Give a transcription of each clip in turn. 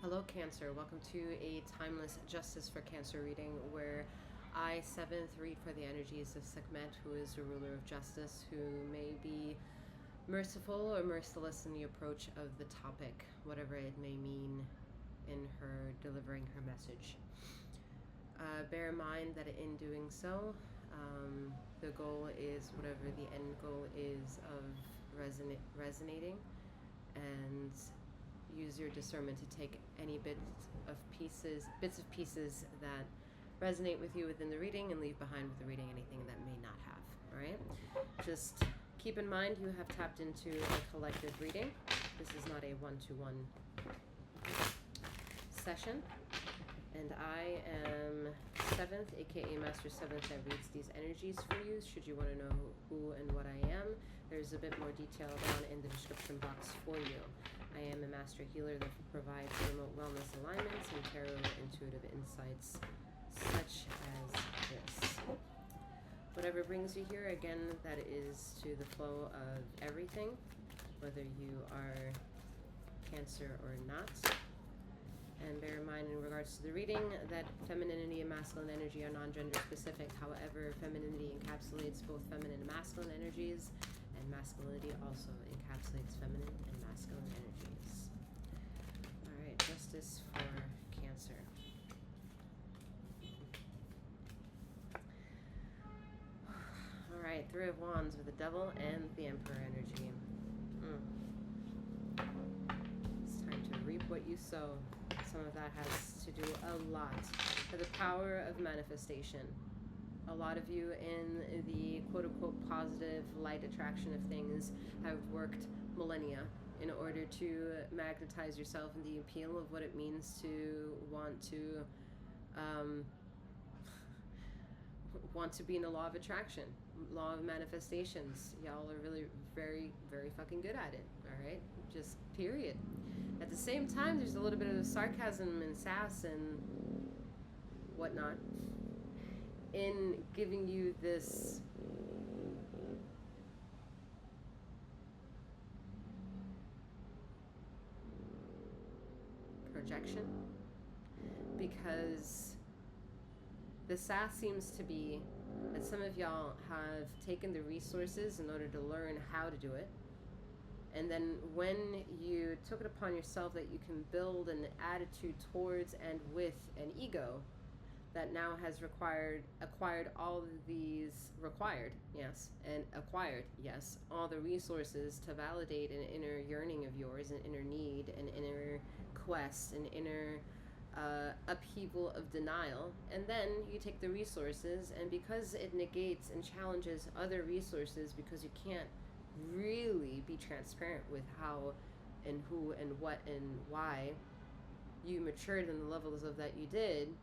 Hello, Cancer. Welcome to a timeless Justice for Cancer reading where I, 7th, read for the energies of Sekhmet, who is the ruler of justice, who may be merciful or merciless in the approach of the topic, whatever it may mean in her delivering her message. Bear in mind that in doing so, the goal is whatever the end goal is of resonating, and use your discernment to take any bits of pieces that resonate with you within the reading and leave behind with the reading anything that may not have. All right, just keep in mind you have tapped into a collective reading. This is not a one-to-one session, and I am 7th, aka Master 7th, that reads these energies for you. Should you want to know who and what I am, there's a bit more detail down in the description box for you. I am a master healer that provides remote wellness alignments and tarot intuitive insights such as this. Whatever brings you here, again, that is to the flow of everything, whether you are Cancer or not. And bear in mind, in regards to the reading, that femininity and masculine energy are non-gender specific. However, femininity encapsulates both feminine and masculine energies, and masculinity also encapsulates feminine and masculine energies. All right, justice for Cancer. All right, Three of Wands with the Devil and the Emperor energy. It's time to reap what you sow. Some of that has to do a lot with the power of manifestation. A lot of you in the quote-unquote positive light attraction of things have worked millennia in order to magnetize yourself in the appeal of what it means to want to be in the law of attraction, law of manifestations. Y'all are really very, very fucking good at it. All right, just period. At the same time, there's a little bit of sarcasm and sass and whatnot in giving you this projection, because the sass seems to be that some of y'all have taken the resources in order to learn how to do it. And then when you took it upon yourself that you can build an attitude towards and with an ego that now has acquired all of these all the resources to validate an inner yearning of yours, an inner need, an inner quest, an inner upheaval of denial. And then you take the resources, and because it negates and challenges other resources, because you can't really be transparent with how and who and what and why you matured in the levels of that you did,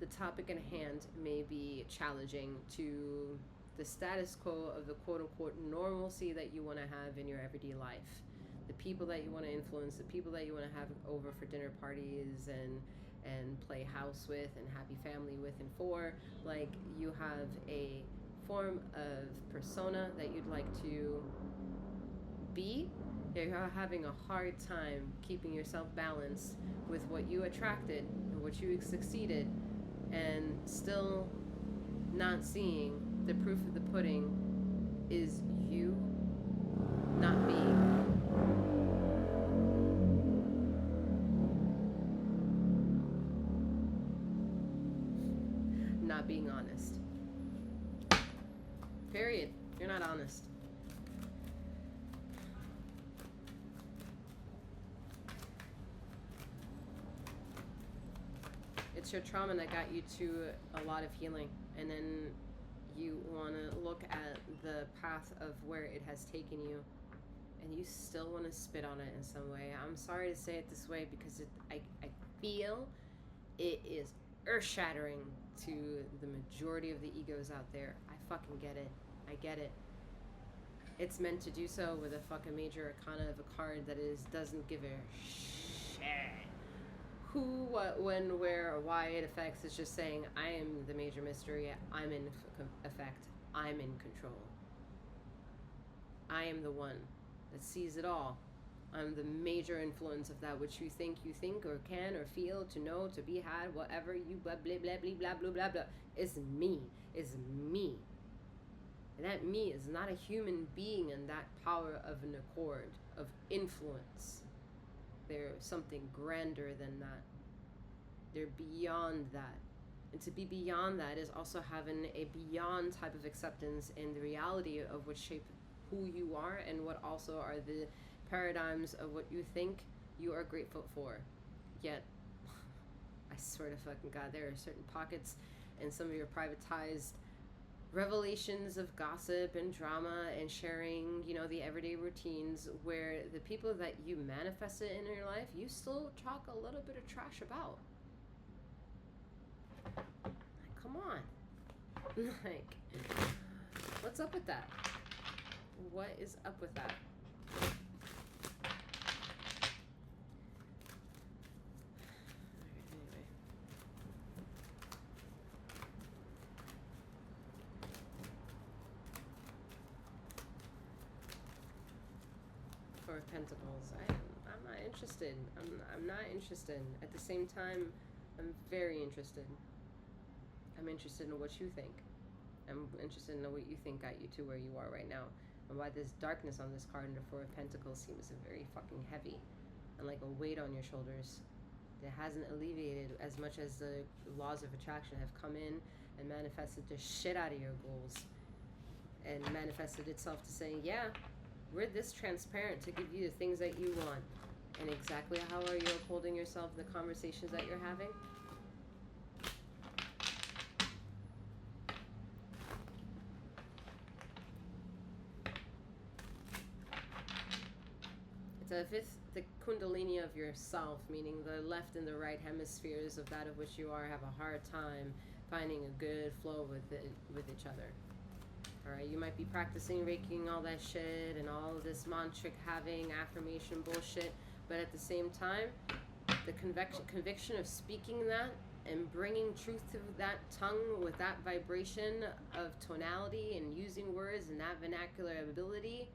the topic at hand may be challenging to the status quo of the quote-unquote normalcy that you want to have in your everyday life. The people that you want to influence, the people that you want to have over for dinner parties and play house with and happy family with and for. Like, you have a form of persona that you'd like to be. You're having a hard time keeping yourself balanced with what you attracted and what you succeeded, and still not seeing the proof of the pudding is you not being honest. Period. You're not honest. It's your trauma that got you to a lot of healing, and then you want to look at the path of where it has taken you, and you still want to spit on it in some way. I'm sorry to say it this way, because I feel it is earth-shattering to the majority of the egos out there. I fucking get it. I get it. It's meant to do so with a fucking major arcana of a card that doesn't give a shit who, what, when, where, or why it affects. It's just saying, I am the major mystery. I'm in effect. I'm in control. I am the one that sees it all. I'm the major influence of that which you think or can or feel, to know, to be had, whatever you blah blah blah blah blah blah blah blah. It's me. It's me. And that me is not a human being in that power of an accord, of influence. They're something grander than that. They're beyond that. And to be beyond that is also having a beyond type of acceptance in the reality of what shape who you are, and what also are the paradigms of what you think you are grateful for. Yet, I swear to fucking God, there are certain pockets in some of your privatized revelations of gossip and drama and sharing, you know, the everyday routines, where the people that you manifested in your life, you still talk a little bit of trash about. Like, come on. Like, what's up with that? What is up with that? Anyway. Four of Pentacles. I'm not interested. I'm not interested. At the same time, I'm very interested. I'm interested in what you think. I'm interested in what you think got you to where you are right now, and why this darkness on this card in the Four of Pentacles seems very fucking heavy and like a weight on your shoulders that hasn't alleviated, as much as the laws of attraction have come in and manifested the shit out of your goals, and manifested itself to saying, yeah, we're this transparent to give you the things that you want. And exactly how are you upholding yourself in the conversations that you're having? The kundalini of yourself, meaning the left and the right hemispheres of that of which you are, have a hard time finding a good flow with each other. Alright, you might be practicing Reiki, all that shit, and all of this mantric having affirmation bullshit, but at the same time, the conviction of speaking that and bringing truth to that tongue with that vibration of tonality and using words and that vernacular ability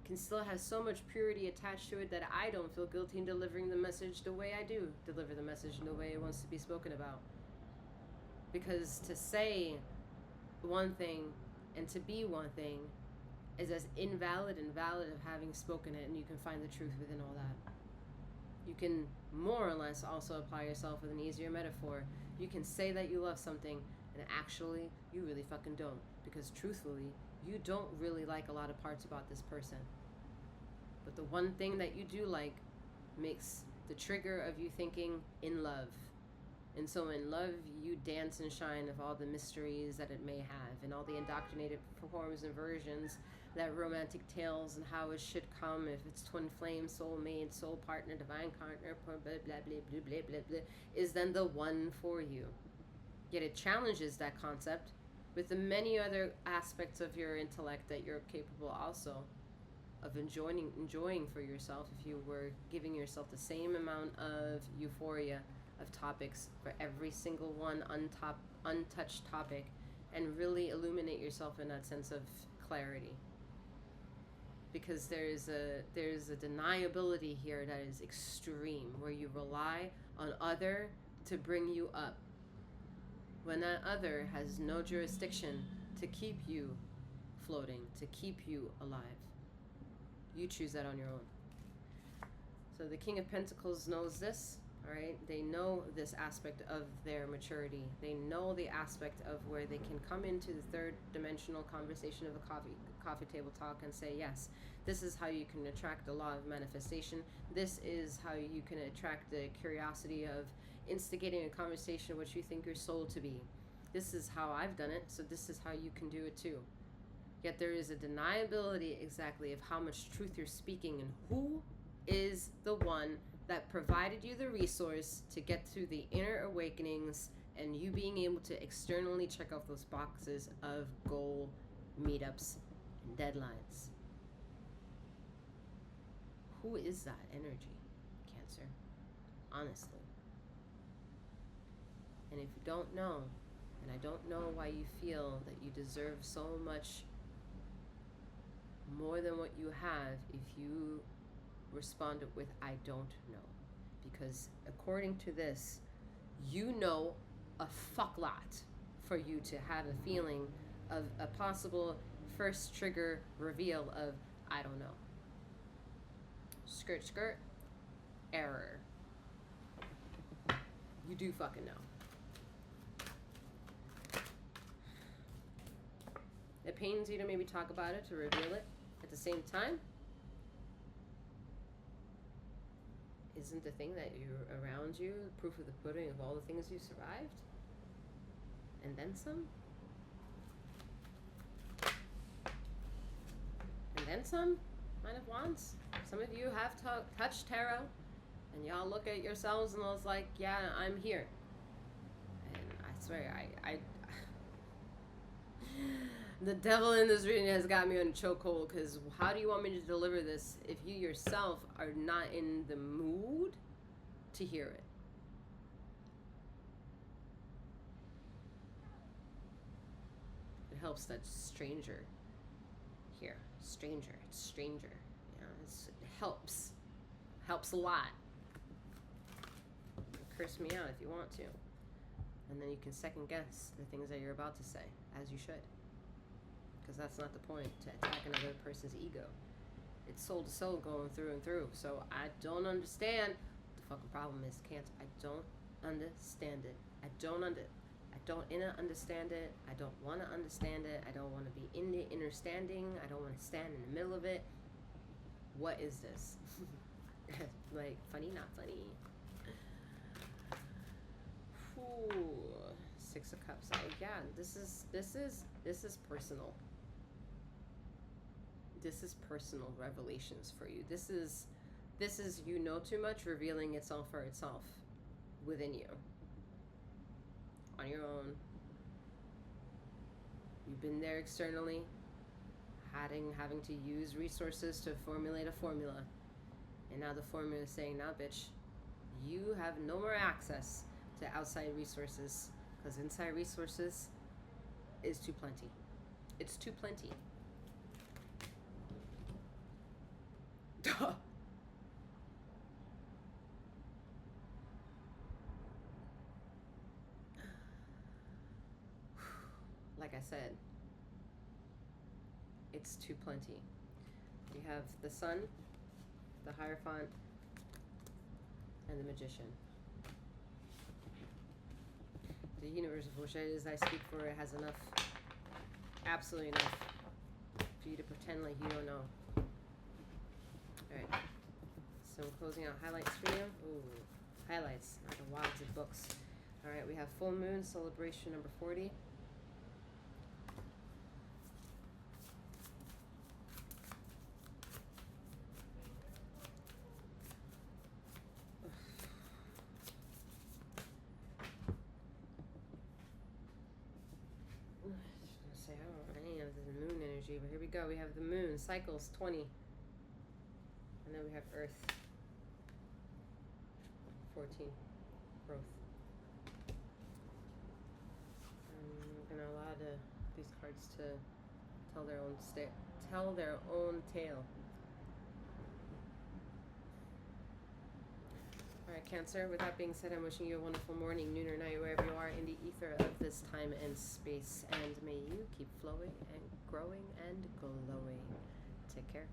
can still have so much purity attached to it that I don't feel guilty in delivering the message the way I do deliver the message in the way it wants to be spoken about. Because to say one thing and to be one thing is as invalid and valid of having spoken it, and you can find the truth within all that. You can more or less also apply yourself with an easier metaphor. You can say that you love something, and actually, you really fucking don't. Because truthfully, you don't really like a lot of parts about this person. But the one thing that you do like makes the trigger of you thinking in love. And so in love, you dance and shine of all the mysteries that it may have, and all the indoctrinated forms and versions that romantic tales and how it should come, if it's twin flame, soul mate, soul partner, divine partner, blah, blah, blah, blah, blah, blah, blah, is then the one for you. Yet it challenges that concept with the many other aspects of your intellect that you're capable also of enjoying for yourself, if you were giving yourself the same amount of euphoria of topics for every single one untouched topic, and really illuminate yourself in that sense of clarity. Because there's a deniability here that is extreme, where you rely on other to bring you up, when that other has no jurisdiction to keep you floating, to keep you alive. You choose that on your own. So the King of Pentacles knows this, all right? They know this aspect of their maturity. They know the aspect of where they can come into the third dimensional conversation of a coffee table talk and say, yes, this is how you can attract the law of manifestation. This is how you can attract the curiosity of instigating a conversation which you think your soul to be. This is how I've done it, so this is how you can do it too. Yet there is a deniability exactly of how much truth you're speaking, and who is the one that provided you the resource to get through the inner awakenings and you being able to externally check off those boxes of goal meetups and deadlines. Who is that energy, Cancer? Honestly. And if you don't know, and I don't know why you feel that you deserve so much more than what you have, if you responded with, I don't know. Because according to this, you know a fuck lot for you to have a feeling of a possible first trigger reveal of, I don't know. Skirt, skirt, error. You do fucking know. It pains you to maybe talk about it, to reveal it. At the same time, isn't the thing that you're around you proof of the pudding of all the things you survived? And then some? And then some? Nine of Wands? Some of you have touched tarot, and y'all look at yourselves and it's like, yeah, I'm here. And I swear, I the devil in this reading has got me on a chokehold, because how do you want me to deliver this if you yourself are not in the mood to hear it? It helps that stranger here. Stranger. It's stranger. You know, it helps. Helps a lot. Curse me out if you want to. And then you can second guess the things that you're about to say, as you should. Because that's not the point, to attack another person's ego. It's soul to soul going through and through. So I don't understand what the fucking problem is, Cancer. I don't understand it. I don't understand it. I don't want to understand it. I don't want to be in the understanding. I don't want to stand in the middle of it. What is this? Like, funny, not funny. Ooh, Six of Cups. Yeah, this is personal. This is personal revelations for you. This is you know too much revealing itself for itself within you. On your own. You've been there externally, having to use resources to formulate a formula. And now the formula is saying, nah, bitch, you have no more access to outside resources, because inside resources is too plenty. It's too plenty. Like I said, it's too plenty. We have the Sun, the Hierophant, and the Magician. The universe, which it is I speak for, it has enough, absolutely enough, for you to pretend like you don't know. Alright, so I'm closing out highlights for you. Ooh, highlights, not the wads of books. Alright, we have Full Moon, Celebration number 40. But here we go. We have the Moon, cycles 20. And then we have Earth, 14, growth. I'm going to allow these cards to tell their own tale. Alright, Cancer, with that being said, I'm wishing you a wonderful morning, noon, or night, wherever you are in the ether of this time and space. And may you keep flowing and growing and glowing. Take care.